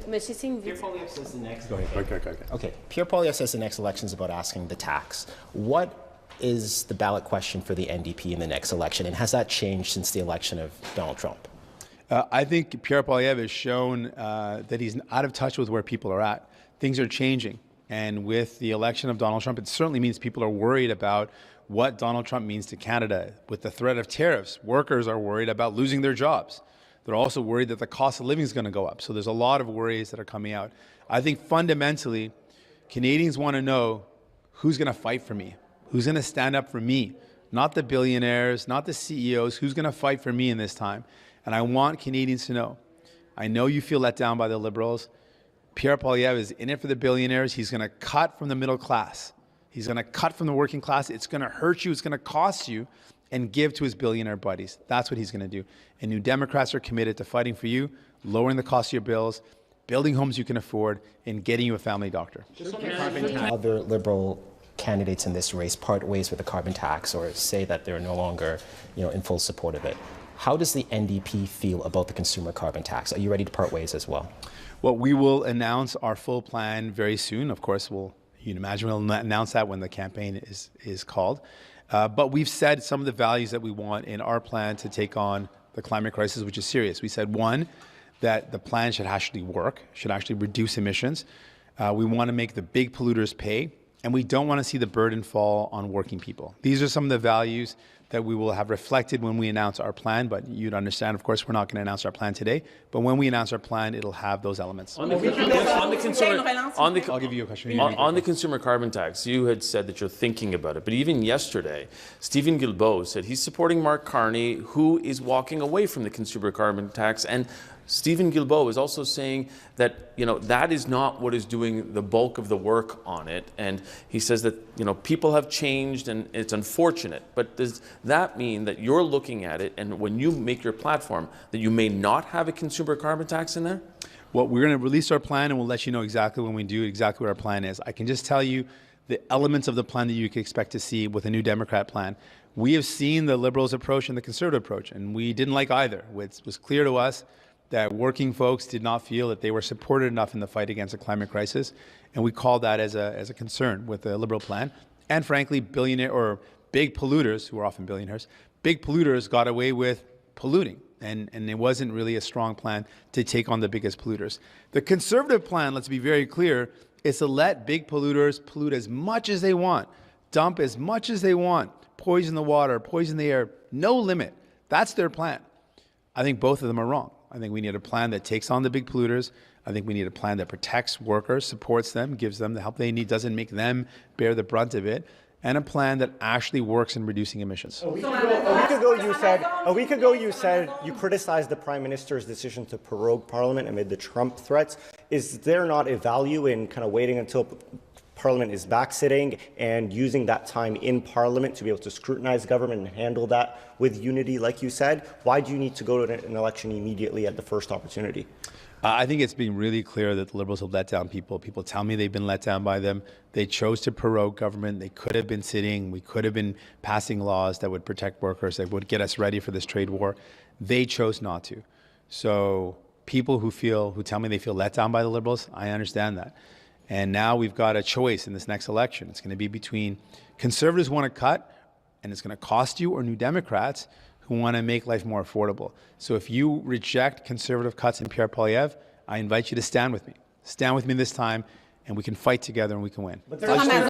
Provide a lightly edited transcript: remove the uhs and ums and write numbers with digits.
Monsieur Singh, Pierre Poilievre says the next. Go ahead. Okay. Okay, Pierre Poilievre says the next election is about asking the tax. What is the ballot question for the NDP in the next election, and has that changed since the election of Donald Trump? I think Pierre Poilievre has shown that he's out of touch with where people are at. Things are changing. And with the election of Donald Trump, it certainly means people are worried about what Donald Trump means to Canada. With the threat of tariffs, workers are worried about losing their jobs. They're also worried that the cost of living is going to go up. So there's a lot of worries that are coming out. I think fundamentally, Canadians want to know who's going to fight for me, who's going to stand up for me, not the billionaires, not the CEOs, who's going to fight for me in this time. And I want Canadians to know. I know you feel let down by the Liberals. Pierre Poilievre is in it for the billionaires. He's going to cut from the middle class. He's going to cut from the working class. It's going to hurt you. It's going to cost you, and give to his billionaire buddies. That's what he's going to do. And New Democrats are committed to fighting for you, lowering the cost of your bills, building homes you can afford, and getting you a family doctor. Other Liberal candidates in this race part ways with the carbon tax or say that they're no longer, in full support of it. How does the NDP feel about the consumer carbon tax? Are you ready to part ways as well? Well, we will announce our full plan very soon. Of course, you'd imagine we'll announce that when the campaign is called. But we've said some of the values that we want in our plan to take on the climate crisis, which is serious. We said, one, that the plan should actually work, should actually reduce emissions. We want to make the big polluters pay, and we don't want to see the burden fall on working people. These are some of the values that we will have reflected when we announce our plan, but you'd understand, of course, we're not going to announce our plan today, but when we announce our plan, it'll have those elements. I'll give you a question. On the consumer carbon tax, you had said that you're thinking about it, but even yesterday, Stephen Guilbeault said he's supporting Mark Carney, who is walking away from the consumer carbon tax, and Stephen Guilbeault is also saying that that is not what is doing the bulk of the work on it, and he says that people have changed and it's unfortunate. But does that mean that you're looking at it, and when you make your platform, that you may not have a consumer carbon tax in there? Well, we're going to release our plan, and we'll let you know exactly when we do, exactly what our plan is. I can just tell you the elements of the plan that you can expect to see with a New Democrat plan. We have seen the Liberals' approach and the Conservative approach, and we didn't like either. It was clear to us that working folks did not feel that they were supported enough in the fight against the climate crisis, and we called that as a concern with the Liberal plan. And frankly, billionaire or big polluters, who are often billionaires, big polluters got away with polluting, and it wasn't really a strong plan to take on the biggest polluters. The Conservative plan, let's be very clear, is to let big polluters pollute as much as they want, dump as much as they want, poison the water, poison the air, no limit. That's their plan. I think both of them are wrong. I think we need a plan that takes on the big polluters. I think we need a plan that protects workers, supports them, gives them the help they need, doesn't make them bear the brunt of it, and a plan that actually works in reducing emissions. A week ago, you said you criticized the Prime Minister's decision to prorogue Parliament amid the Trump threats. Is there not a value in kind of waiting until Parliament is back sitting and using that time in Parliament to be able to scrutinize government and handle that with unity, like you said? Why do you need to go to an election immediately at the first opportunity? I think it's been really clear that the Liberals have let down people. People tell me they've been let down by them. They chose to prorogue government. They could have been sitting. We could have been passing laws that would protect workers, that would get us ready for this trade war. They chose not to. So people who tell me they feel let down by the Liberals, I understand that. And now we've got a choice in this next election. It's going to be between Conservatives who want to cut, and it's going to cost you, or New Democrats who want to make life more affordable. So if you reject Conservative cuts in Pierre Poilievre, I invite you to stand with me. Stand with me this time, and we can fight together and we can win.